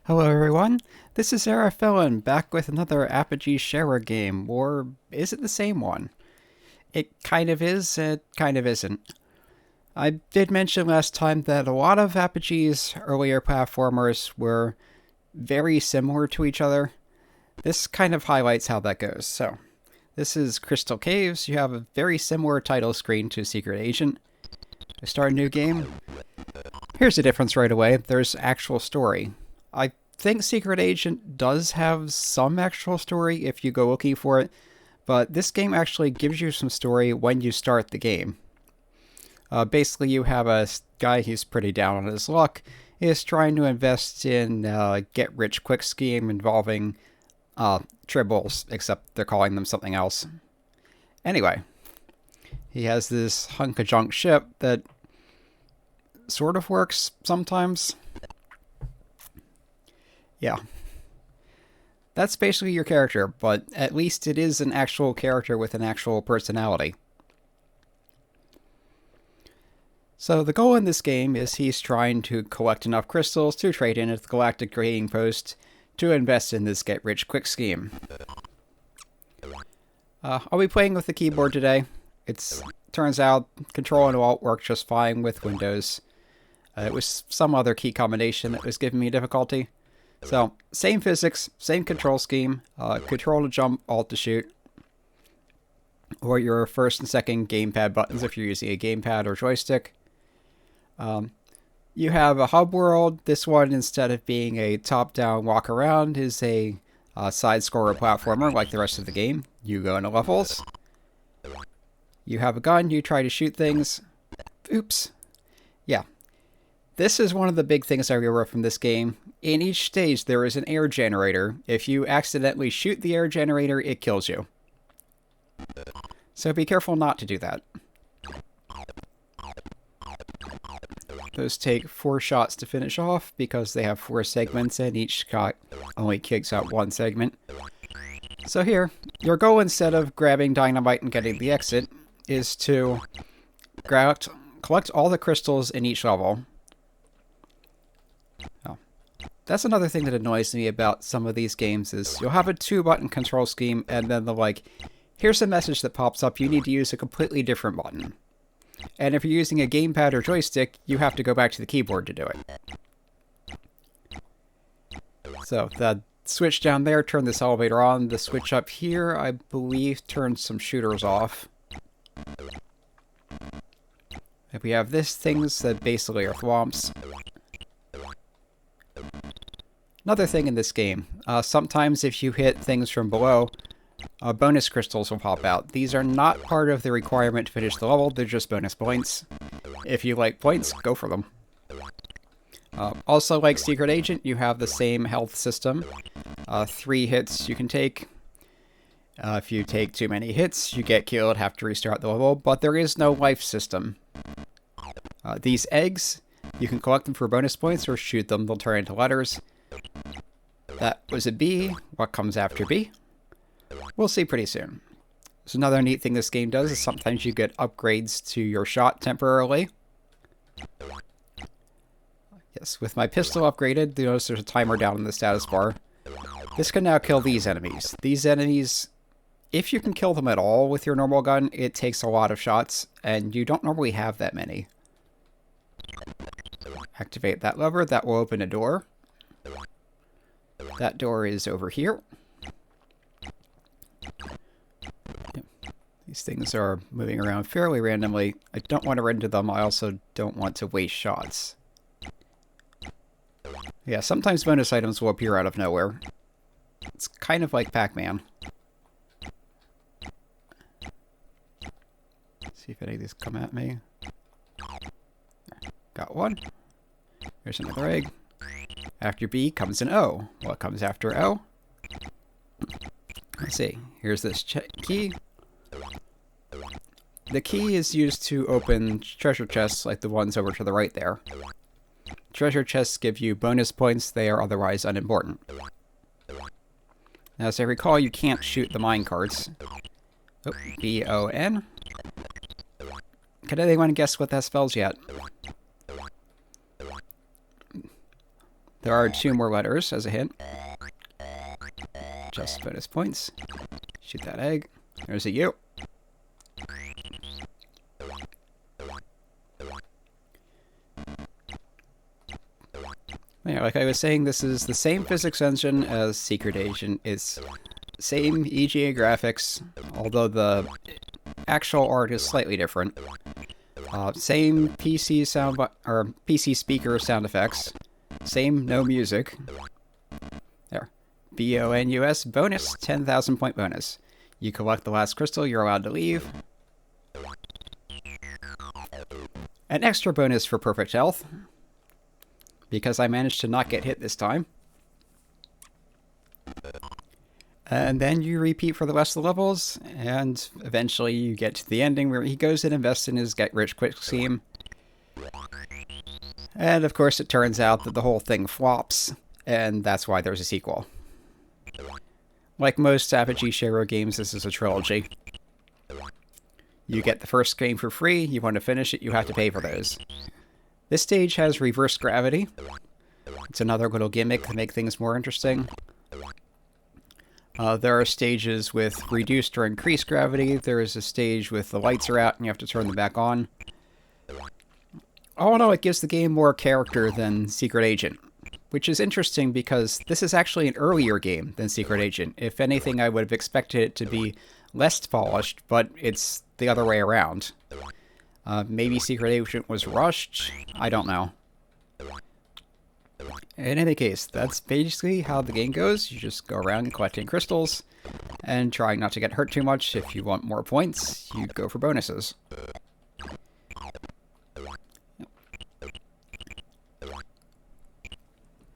Hello everyone, this is Sarah Fillon back with another Apogee Sharer game, or is it the same one? It kind of is, it kind of isn't. I did mention last time that a lot of Apogee's earlier platformers were very similar to each other. This kind of highlights how that goes. So, this is Crystal Caves. You have a very similar title screen to Secret Agent. To start a new game, here's the difference right away. There's actual story. I think Secret Agent does have some actual story if you go looking for it, but this game actually gives you some story when you start the game. Basically, you have a guy who's pretty down on his luck, is trying to invest in a get-rich-quick scheme involving tribbles, except they're calling them something else. Anyway, he has this hunk of junk ship that sort of works sometimes. Yeah. That's basically your character, but at least it is an actual character with an actual personality. So the goal in this game is he's trying to collect enough crystals to trade in at the Galactic Trading Post to invest in this get-rich-quick scheme. I'll be playing with the keyboard today. Turns out Control and Alt work just fine with Windows. It was some other key combination that was giving me difficulty. So, same physics, same control scheme, Control to jump, Alt to shoot, or your first and second gamepad buttons if you're using a gamepad or joystick. You have a hub world. This one, instead of being a top-down walk around, is a side-scroller platformer like the rest of the game. You go into levels. You have a gun, you try to shoot things. Oops. Yeah. This is one of the big things I remember from this game. In each stage, there is an air generator. If you accidentally shoot the air generator, it kills you. So be careful not to do that. Those take 4 shots to finish off because they have 4 segments and each shot only kicks out 1 segment. So here, your goal instead of grabbing dynamite and getting the exit is to collect all the crystals in each level. Oh. That's another thing that annoys me about some of these games is you'll have a 2-button control scheme and then they're like, here's a message that pops up, you need to use a completely different button. And if you're using a gamepad or joystick, you have to go back to the keyboard to do it. So the switch down there turned this elevator on. The switch up here, I believe, turned some shooters off. If we have this, things that basically are thwomps. Another thing in this game, sometimes if you hit things from below, bonus crystals will pop out. These are not part of the requirement to finish the level, they're just bonus points. If you like points, go for them. Also, like Secret Agent, you have the same health system. 3 hits you can take. If you take too many hits, you get killed, have to restart the level, but there is no life system. These eggs, you can collect them for bonus points or shoot them, they'll turn into letters. That was a B. What comes after B? We'll see pretty soon. So another neat thing this game does is sometimes you get upgrades to your shot temporarily. Yes, with my pistol upgraded, you notice there's a timer down in the status bar. This can now kill these enemies. These enemies, if you can kill them at all with your normal gun, it takes a lot of shots, and you don't normally have that many. Activate that lever, that will open a door. That door is over here. These things are moving around fairly randomly. I don't want to run into them, I also don't want to waste shots. Yeah, sometimes bonus items will appear out of nowhere. It's kind of like Pac-Man. See if any of these come at me. Got one. There's another egg. After B comes an O. What comes after O? Let's see. Here's this key. The key is used to open treasure chests like the ones over to the right there. Treasure chests give you bonus points, they are otherwise unimportant. Now, as I recall, you can't shoot the minecarts. Oh, B-O-N. Can anyone guess what that spells yet? There are 2 more letters as a hint. Just bonus points. Shoot that egg. There's a U. Yeah, like I was saying, this is the same physics engine as Secret Agent. It's same EGA graphics, although the actual art is slightly different. Same PC PC speaker sound effects. Same no music. There. BONUS bonus, 10,000 point bonus. You collect the last crystal, you're allowed to leave. An extra bonus for perfect health, because I managed to not get hit this time. And then you repeat for the rest of the levels, and eventually you get to the ending where he goes and invests in his get-rich-quick scheme. And of course it turns out that the whole thing flops, and that's why there's a sequel. Like most Apogee Share games, this is a trilogy. You get the first game for free, you want to finish it, you have to pay for those. This stage has reverse gravity. It's another little gimmick to make things more interesting. There are stages with reduced or increased gravity. There is a stage with the lights are out and you have to turn them back on. All in all, it gives the game more character than Secret Agent, which is interesting because this is actually an earlier game than Secret Agent. If anything, I would have expected it to be less polished, but it's the other way around. Maybe Secret Agent was rushed? I don't know. In any case, that's basically how the game goes. You just go around collecting crystals and trying not to get hurt too much. If you want more points, you go for bonuses.